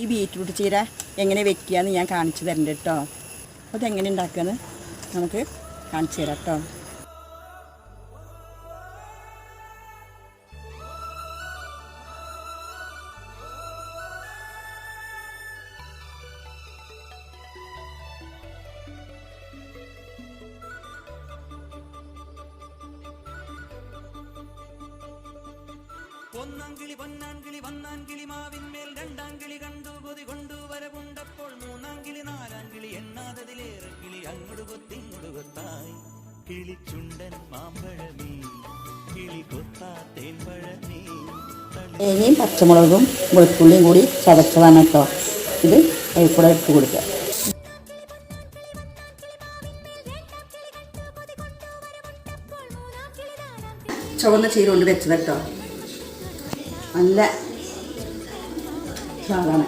ഈ ബീറ്റ്റൂട്ട് ചീര എങ്ങനെ വെക്കുകയെന്ന് ഞാൻ കാണിച്ചു തരുന്നുണ്ട് കേട്ടോ. അപ്പോൾ അതെങ്ങനെ ഉണ്ടാക്കുകയെന്ന് നമുക്ക് കാണിച്ചു തരാം കേട്ടോ. ഒന്നാങ്കിളി പൊന്നാങ്കിളി വന്നാങ്കിളി മാവിന്മേൽ രണ്ടാങ്കിളി കണ്ടു കൊതി കൊണ്ടു വരവുണ്ടപ്പോൾ മൂന്നാങ്കിളി നാലാങ്കിളി എണ്ണാതതിലേറെ കിളി അങ്ങോട് കൊത്തിങ്ങോട് കൊത്തായി കിളിച്ചുണ്ടൻ മാമ്പഴമീ കിളി കൊത്താ തേൻപഴമീ. തേങ്ങയും പച്ചമുളകും വെളുത്തുള്ളിയും കൂടി ചതച്ചതാണ് കേട്ടോ. ഇത് അതിൽ കൂടെ ഇട്ട് കൊടുക്കുക. ചുവന്ന ചീര കൊണ്ട് വെച്ചത് കേട്ടോ. നല്ല സ്വാദാണ്.